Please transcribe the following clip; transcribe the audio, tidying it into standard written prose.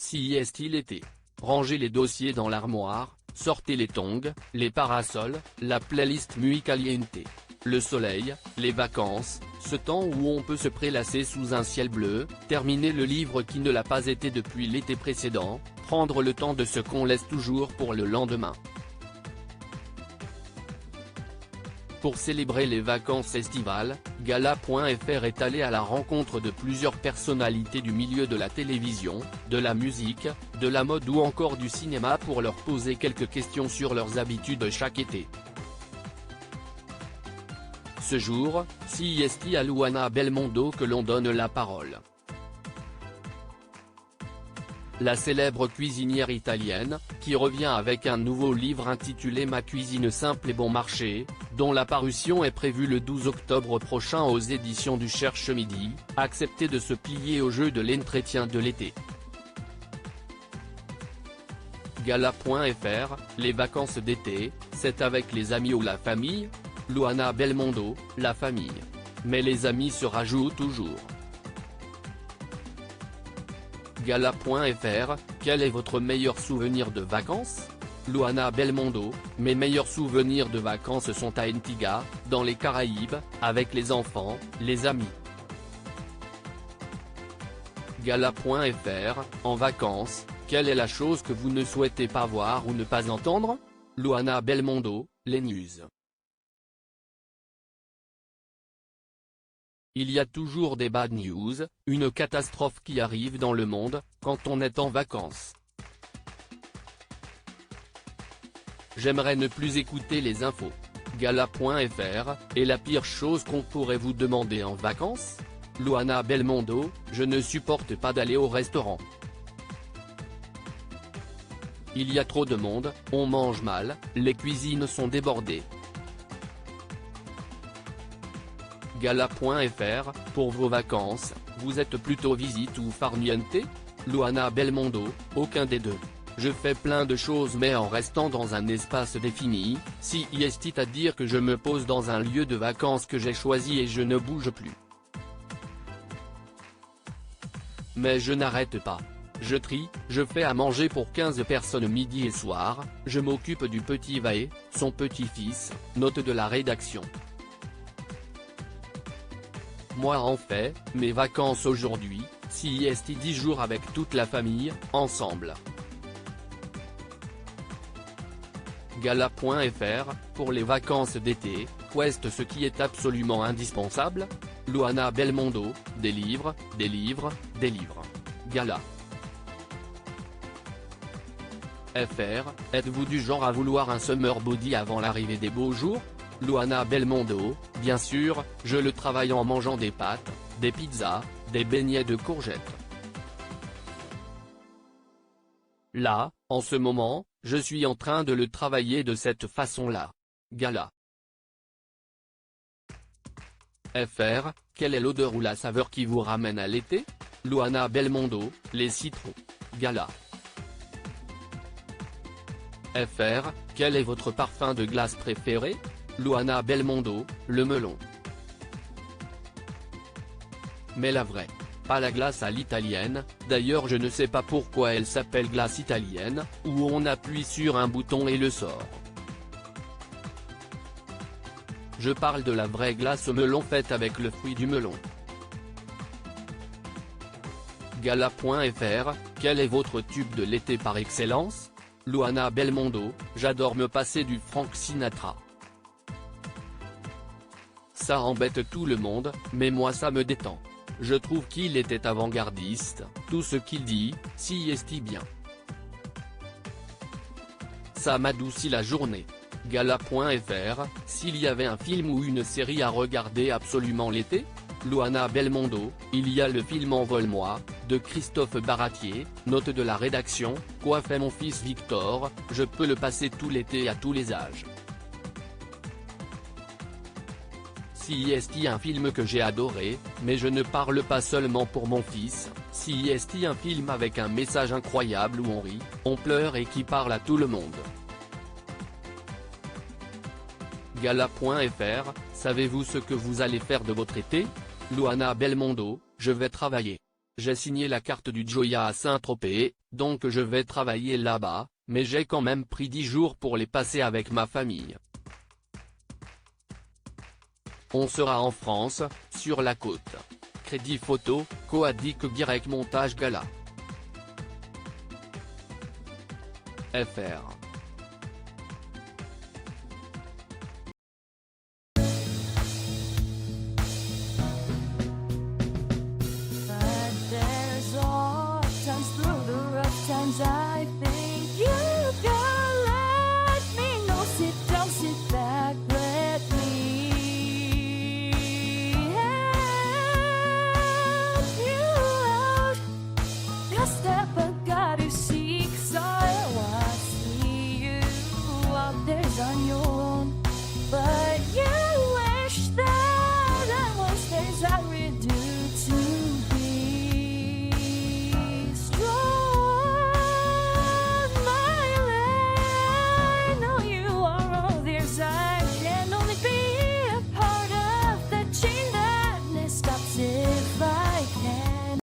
Si est-il été. Rangez les dossiers dans l'armoire, sortez les tongs, les parasols, la playlist Muy Caliente. Le soleil, les vacances, ce temps où on peut se prélasser sous un ciel bleu, terminer le livre qui ne l'a pas été depuis l'été précédent, prendre le temps de ce qu'on laisse toujours pour le lendemain. Pour célébrer les vacances estivales, Gala.fr est allé à la rencontre de plusieurs personnalités du milieu de la télévision, de la musique, de la mode ou encore du cinéma pour leur poser quelques questions sur leurs habitudes chaque été. Ce jour, c'est à Luana Belmondo que l'on donne la parole. La célèbre cuisinière italienne, qui revient avec un nouveau livre intitulé Ma cuisine simple et bon marché, dont la parution est prévue le 12 octobre prochain aux éditions du Cherche Midi, a accepté de se plier au jeu de l'entretien de l'été. Gala.fr, les vacances d'été, c'est avec les amis ou la famille? Luana Belmondo, la famille. Mais les amis se rajoutent toujours. Gala.fr, quel est votre meilleur souvenir de vacances? Luana Belmondo, mes meilleurs souvenirs de vacances sont à Antigua, dans les Caraïbes, avec les enfants, les amis. Gala.fr, en vacances, quelle est la chose que vous ne souhaitez pas voir ou ne pas entendre? Luana Belmondo, les news. Il y a toujours des bad news, une catastrophe qui arrive dans le monde, quand on est en vacances. J'aimerais ne plus écouter les infos. Gala.fr, est la pire chose qu'on pourrait vous demander en vacances? Luana Belmondo, je ne supporte pas d'aller au restaurant. Il y a trop de monde, on mange mal, les cuisines sont débordées. Gala.fr, pour vos vacances, vous êtes plutôt visite ou farniente? Luana Belmondo, aucun des deux. Je fais plein de choses mais en restant dans un espace défini, si est à dire que je me pose dans un lieu de vacances que j'ai choisi et je ne bouge plus. Mais je n'arrête pas. Je trie, je fais à manger pour 15 personnes midi et soir, je m'occupe du petit Vaé, son petit-fils, note de la rédaction. Moi en fait, mes vacances aujourd'hui, si est 10 jours avec toute la famille, ensemble. Gala.fr, pour les vacances d'été, qu'est ce qui est absolument indispensable? Luana Belmondo, des livres, des livres, des livres. Gala. FR, êtes-vous du genre à vouloir un summer body avant l'arrivée des beaux jours? Luana Belmondo, bien sûr, je le travaille en mangeant des pâtes, des pizzas, des beignets de courgettes. Là, en ce moment, je suis en train de le travailler de cette façon-là. Gala. FR, quelle est l'odeur ou la saveur qui vous ramène à l'été? Luana Belmondo, les citrons. Gala. FR, quel est votre parfum de glace préféré? Luana Belmondo, le melon. Mais la vraie. Pas la glace à l'italienne, d'ailleurs je ne sais pas pourquoi elle s'appelle glace italienne, où on appuie sur un bouton et le sort. Je parle de la vraie glace au melon faite avec le fruit du melon. Gala.fr, quel est votre tube de l'été par excellence? Luana Belmondo, j'adore me passer du Frank Sinatra. Ça embête tout le monde, mais moi ça me détend. Je trouve qu'il était avant-gardiste, tout ce qu'il dit, si est bien. Ça m'adoucit la journée. Gala.fr, s'il y avait un film ou une série à regarder absolument l'été? Luana Belmondo, il y a le film Envole-moi, de Christophe Baratier, note de la rédaction, quoi fait mon fils Victor, je peux le passer tout l'été à tous les âges. Si est un film que j'ai adoré, mais je ne parle pas seulement pour mon fils, si est un film avec un message incroyable où on rit, on pleure et qui parle à tout le monde. Gala.fr, savez-vous ce que vous allez faire de votre été? Luana Belmondo, je vais travailler. j'ai signé la carte du Joya à Saint-Tropez, donc je vais travailler là-bas, mais j'ai quand même pris 10 jours pour les passer avec ma famille. On sera en France, sur la côte. Crédit photo, Coadic Guirec Montage Gala. FR